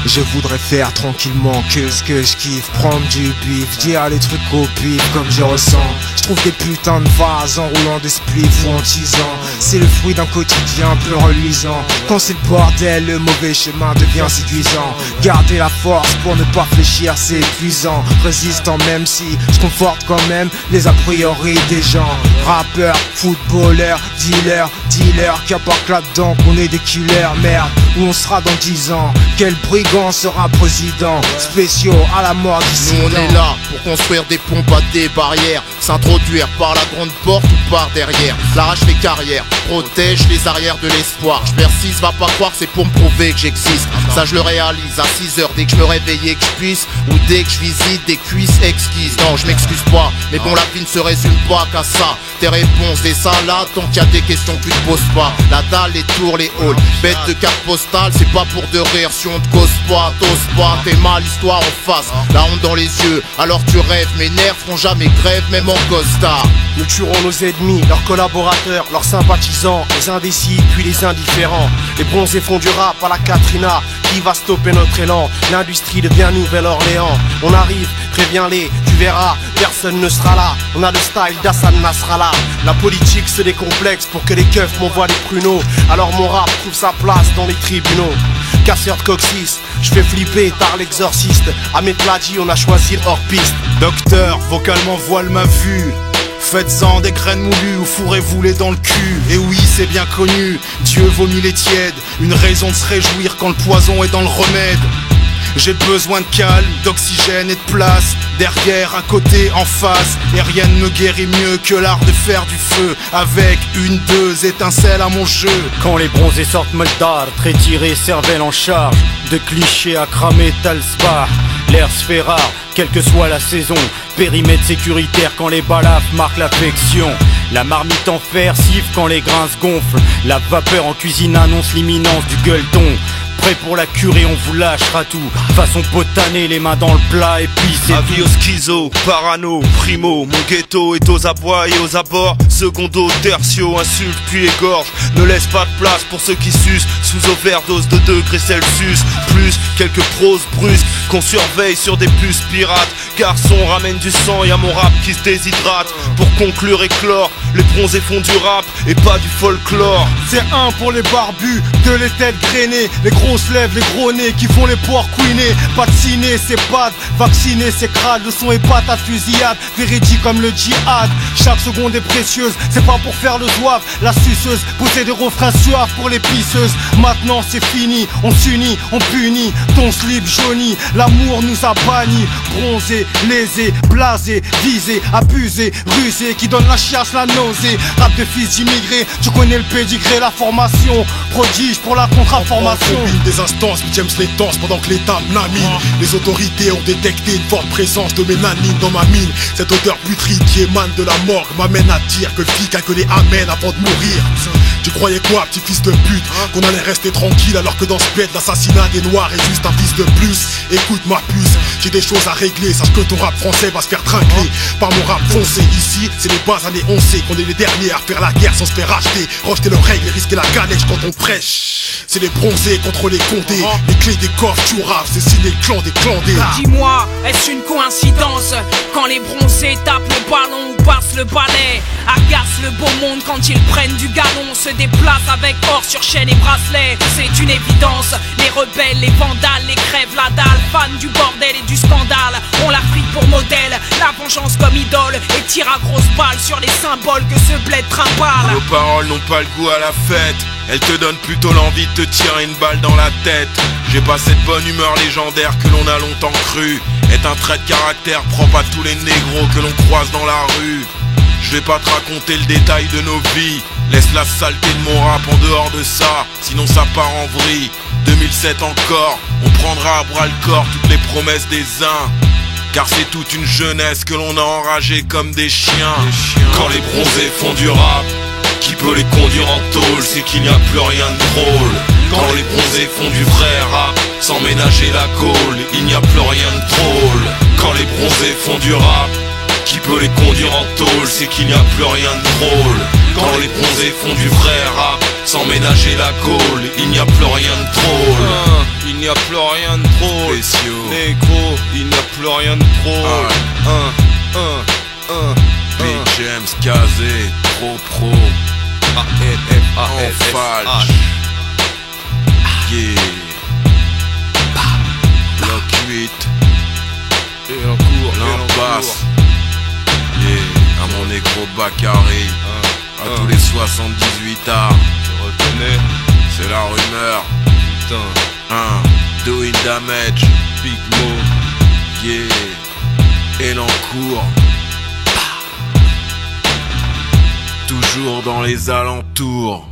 Je voudrais faire tranquillement que ce que je kiffe, prendre du bif, dire les trucs au pif comme je ressens. Je trouve des putains de vases en roulant des spliffs ou en teasant. C'est le fruit d'un quotidien peu reluisant. Quand c'est le bordel, le mauvais chemin devient séduisant. Garder la force pour ne pas fléchir, c'est épuisant. Résistant même si je conforte quand même les a priori des gens. Rappeurs, footballeurs, dealers, qui a pas que là-dedans qu'on est des killers. Merde, où on sera dans 10 ans? Quel brigand sera président? Spéciaux à la mort d'ici. Nous on est là pour construire des ponts, pas des barrières. S'introduire par la grande porte ou par derrière. L'arrache fait carrière, protège les arrières de l'espoir. Je persiste, va pas croire c'est pour me prouver que j'existe. Ça je le réalise à 6h dès que je me réveille et que je puisse. Ou dès que je visite des cuisses exquises. Non je m'excuse pas, mais bon la vie ne se résume pas qu'à ça. Tes réponses des salades, tant qu'il y a des questions que tu te poses pas. La dalle, les tours, les halls, bête de carte postale, c'est pas pour de rire. Si on te cause pas, t'oses pas, t'es mal, histoire en face. La honte dans les yeux, alors tu rêves. Mes nerfs feront jamais grève, même en costard. Nous tuerons nos ennemis, leurs collaborateurs, leurs sympathisants, les indécis puis les indifférents. Les bronzés font du rap à la Katrina. Qui va stopper notre élan? L'industrie devient Nouvelle-Orléans. On arrive, préviens-les, tu verras, personne ne sera là. On a le style d'Hassan Nasrallah. La politique se décomplexe pour que les keufs m'envoient des pruneaux. Alors mon rap trouve sa place dans les tribunaux. Casseur de coccyx, je fais flipper tard l'exorciste. Ahmed Ladji, on a choisi le hors-piste. Docteur, vocalement voile ma vue. Faites-en des graines moulues ou fourrez-vous-les dans le cul. Et oui, c'est bien connu, Dieu vomit les tièdes. Une raison de se réjouir quand le poison est dans le remède. J'ai besoin de calme, d'oxygène et de place. Derrière, à côté, en face. Et rien ne me guérit mieux que l'art de faire du feu. Avec une, deux étincelles à mon jeu. Quand les bronzés sortent Moldar, très tirés, cervelle en charge. De clichés à cramer Talsbach. L'air se fait rare, quelle que soit la saison. Périmètre sécuritaire quand les balafres marquent l'affection. La marmite en fer siffle quand les grains se gonflent. La vapeur en cuisine annonce l'imminence du gueuleton. Prêt pour la curer, on vous lâchera tout. Façon potanée, les mains dans le plat et puis c'est avis aux schizo, parano, primo. Mon ghetto est aux abois et aux abords. Secondo, tertio, insulte puis égorge. Ne laisse pas de place pour ceux qui sucent sous overdose de degrés Celsius. Plus quelques proses brusques qu'on surveille sur des puces pirates. Garçon ramène du sang, y'a mon rap qui se déshydrate. Pour conclure et clore, les bronzés font du rap et pas du folklore. C'est un pour les barbus, deux les têtes grainées, les grosses lèvres, les gros nez qui font les poires couinées. Pas de ciné, c'est bad, vacciné, c'est crade. Le son est patate fusillade, véridique comme le djihad. Chaque seconde est précieuse, c'est pas pour faire le zouave. La suceuse, poser des refrains suaves pour les pisseuses. Maintenant c'est fini, on s'unit, on punit. Ton slip jauni, l'amour nous a bannis. Bronzé, lésé, blasé, visé, abusé, rusé, qui donne la chiasse, la nausée. Rap de fils d'immigrés, tu connais le pédigré, la formation. Prodige pour la contre-information. Des instances, mais James les danse pendant que l'État m'lamine. Les autorités ont détecté une forte présence de mélanine dans ma mine. Cette odeur putride qui émane de la morgue m'amène à dire que le flic a que les amènes avant de mourir. Tu croyais quoi, petit fils de pute, qu'on allait rester tranquille alors que dans ce bled l'assassinat des noirs est juste un fils de plus. Écoute ma puce, j'ai des choses à régler. Sache que ton rap français va se faire trinquer par mon rap foncé. Ici, c'est les bases années, on sait qu'on est les derniers à faire la guerre sans se faire acheter. Rejeter le règne et risquer la calèche quand on prêche. C'est les bronzés contre les condés. Les clés des coffres, tu rap, c'est signé le clan des clandés. Dis-moi, est-ce une coïncidence quand les bronzés tapent le ballon ou passent le balai? Agacent le beau monde quand ils prennent du galon. Se déplacent avec or sur chaîne et bracelet. C'est une évidence, les rebelles, les vandales, les crèves la dalle. Fans du bordel et du scandale, on l'Afrique pour modèle. La vengeance comme idole et tire à grosses balles sur les symboles que ce bled trimballe. Nos paroles n'ont pas le goût à la fête. Elles te donnent plutôt l'envie de te tirer une balle dans la tête. J'ai pas cette bonne humeur légendaire que l'on a longtemps cru est un trait de caractère propre à tous les négros que l'on croise dans la rue. Je vais pas te raconter le détail de nos vies. Laisse la saleté de mon rap en dehors de ça, sinon ça part en vrille. 2007 encore, on prendra à bras le corps toutes les promesses des uns. Car c'est toute une jeunesse que l'on a enragée comme des chiens. Quand les bronzés font du rap, qui peut les conduire en tôle, c'est qu'il n'y a plus rien de drôle. Quand les bronzés font du vrai rap, sans ménager la gaule, il n'y a plus rien de drôle. Quand les bronzés font du rap, qui peut les conduire en tôle, c'est qu'il n'y a plus rien de drôle. Quand les bronzés font du vrai rap, sans ménager la Gaule. Il n'y a plus rien de drôle. Il n'y a plus rien de drôle. Spéciaux. Négro, il n'y a plus rien de drôle. Big James, Kazé, trop pro. En falche. Yeah. Bloc 8. Et en cours, l'impasse. Yeah. À mon négro Bakary. À tous les 78 arts. Tu reconnais, c'est la rumeur. Putain. Doing damage. Big Mo. Yeah. Elancourt. Toujours dans les alentours.